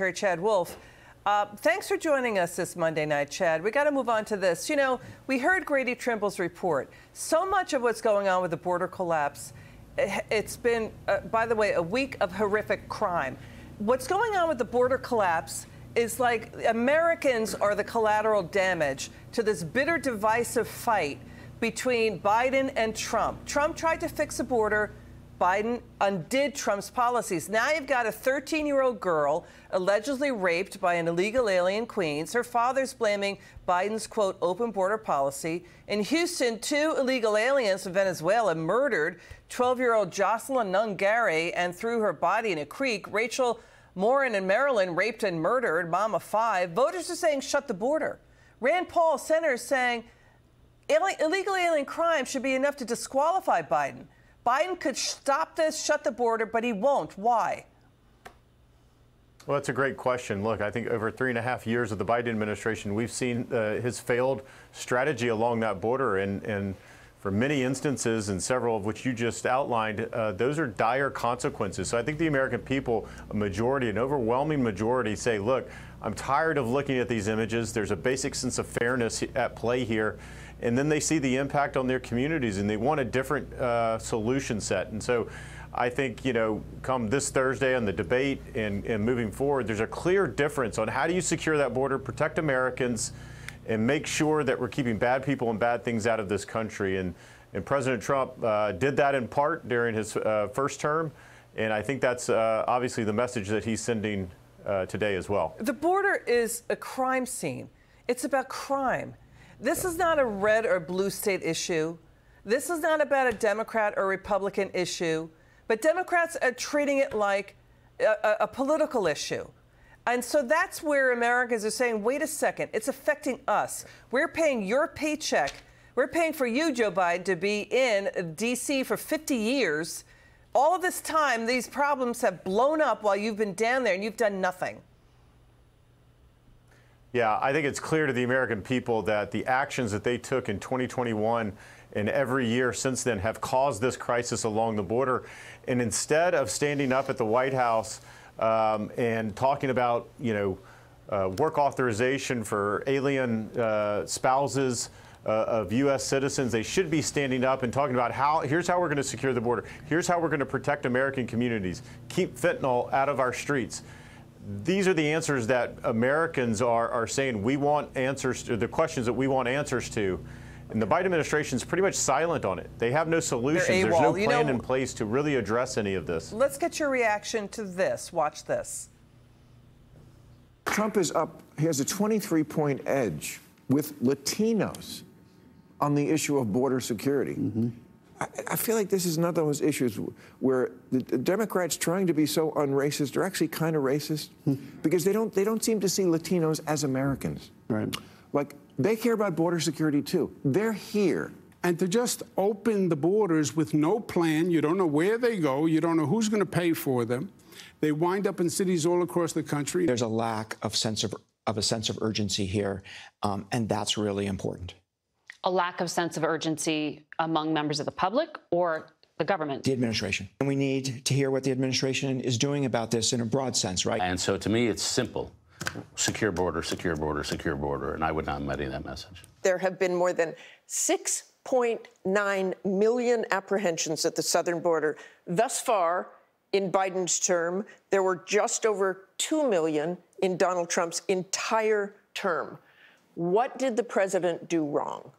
Secretary Chad Wolf. Thanks for joining us this Monday night, Chad. We got to move on to this. You know, we heard Grady Trimble's report. So much of what's going on with the border collapse, it's been, by the way, a week of horrific crime. What's going on with the border collapse is like Americans are the collateral damage to this bitter, divisive fight between Biden and Trump. Trump tried to fix the border. Biden undid Trump's policies. Now you've got a 13-year-old girl allegedly raped by an illegal alien Queens. Her father's blaming Biden's, quote, open border policy. In Houston, 2 illegal aliens from Venezuela murdered 12-year-old Jocelyn Nungary and threw her body in a creek. Rachel Morin in Maryland raped and murdered, mom of 5. Voters are saying shut the border. Rand Paul, senator, saying illegal alien crime should be enough to disqualify Biden. Biden could stop this, shut the border, but he won't. Why? Well, that's a great question. Look, I think over 3.5 years of the Biden administration, we've seen his failed strategy along that border. And for many instances, and several of which you just outlined, those are dire consequences. So I think the American people, a majority, an overwhelming majority, say, look, I'm tired of looking at these images. There's a basic sense of fairness at play here. And then they see the impact on their communities, and they want a different solution set. And so I think, you know, come this Thursday on the debate and moving forward, there's a clear difference on how do you secure that border, protect Americans, and make sure that we're keeping bad people and bad things out of this country. And President Trump did that in part during his first term. And I think that's obviously the message that he's sending today as well. The border is a crime scene. It's about crime. This is not a red or blue state issue. This is not about a Democrat or Republican issue. But Democrats are treating it like a political issue. And so that's where Americans are saying, wait a second, it's affecting us. We're paying your paycheck. We're paying for you, Joe Biden, to be in D.C. for 50 years. All of this time, these problems have blown up while you've been down there and you've done nothing. Yeah, I think it's clear to the American people that the actions that they took in 2021 and every year since then have caused this crisis along the border. And instead of standing up at the White House and talking about, you know, work authorization for alien spouses of U.S. citizens, they should be standing up and talking about here's how we're going to secure the border. Here's how we're going to protect American communities, keep fentanyl out of our streets. These are the answers that Americans are saying we want answers to, the questions that we want answers to. And the Biden administration is pretty much silent on it. They have no solutions. There's no plan in place to really address any of this. Let's get your reaction to this. Watch this. Trump is up. He has a 23-point edge with Latinos on the issue of border security. Mm-hmm. I feel like this is another of those issues where the Democrats trying to be so un-racist are actually kind of racist because they don't seem to see Latinos as Americans. Right. Like, they care about border security, too. They're here. And to just open the borders with no plan, you don't know where they go, you don't know who's going to pay for them. They wind up in cities all across the country. There's a lack of a sense of urgency here, and that's really important. A lack of sense of urgency among members of the public or the government? The administration. And we need to hear what the administration is doing about this in a broad sense, right? And so to me, it's simple. Secure border, secure border, secure border. And I would not muddy that message. There have been more than 6.9 million apprehensions at the southern border. Thus far, in Biden's term, there were just over 2 million in Donald Trump's entire term. What did the president do wrong?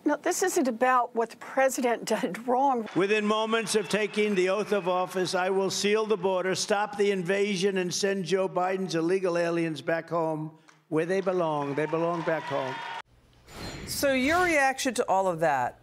No, this isn't about what the president did wrong. Within moments of taking the oath of office, I will seal the border, stop the invasion, and send Joe Biden's illegal aliens back home where they belong. They belong back home. So your reaction to all of that,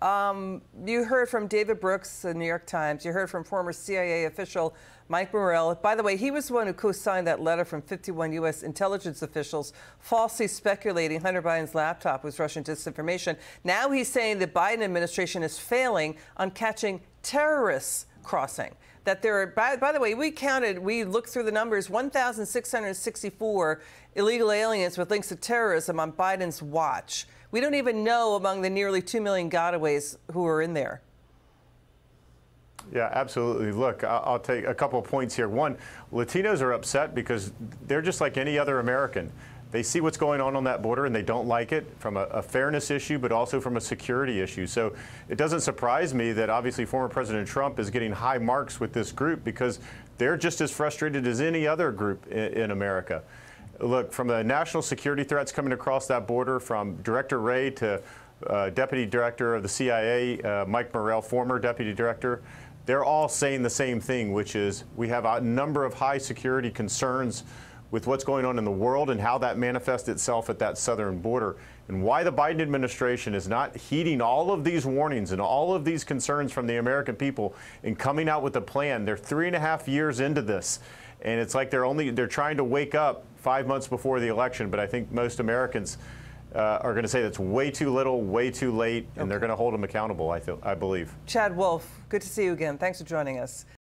you heard from David Brooks, the New York Times. You heard from former CIA official Mike Morrell. By the way, he was the one who co-signed that letter from 51 U.S. intelligence officials falsely speculating Hunter Biden's laptop was Russian disinformation. Now he's saying the Biden administration is failing on catching terrorists crossing. That there are, by the way, we looked through the numbers, 1,664 illegal aliens with links to terrorism on Biden's watch. We don't even know among the nearly 2 million gotaways who are in there. Yeah, absolutely. Look, I'll take a couple of points here. One, Latinos are upset because they're just like any other American. They see what's going on that border and they don't like it from a fairness issue, but also from a security issue. So it doesn't surprise me that obviously former President Trump is getting high marks with this group because they're just as frustrated as any other group in America. Look, from the national security threats coming across that border, from Director Wray to Deputy Director of the CIA, Mike Morrell, former Deputy Director, they're all saying the same thing, which is we have a number of high security concerns with what's going on in the world and how that manifests itself at that southern border, and why the Biden administration is not heeding all of these warnings and all of these concerns from the American people and coming out with a plan. They're 3.5 years into this, and it's like they're trying to wake up 5 months before the election, but I think most Americans are going to say that's way too little, way too late, and they're going to hold them accountable, I believe. Chad Wolf, good to see you again. Thanks for joining us.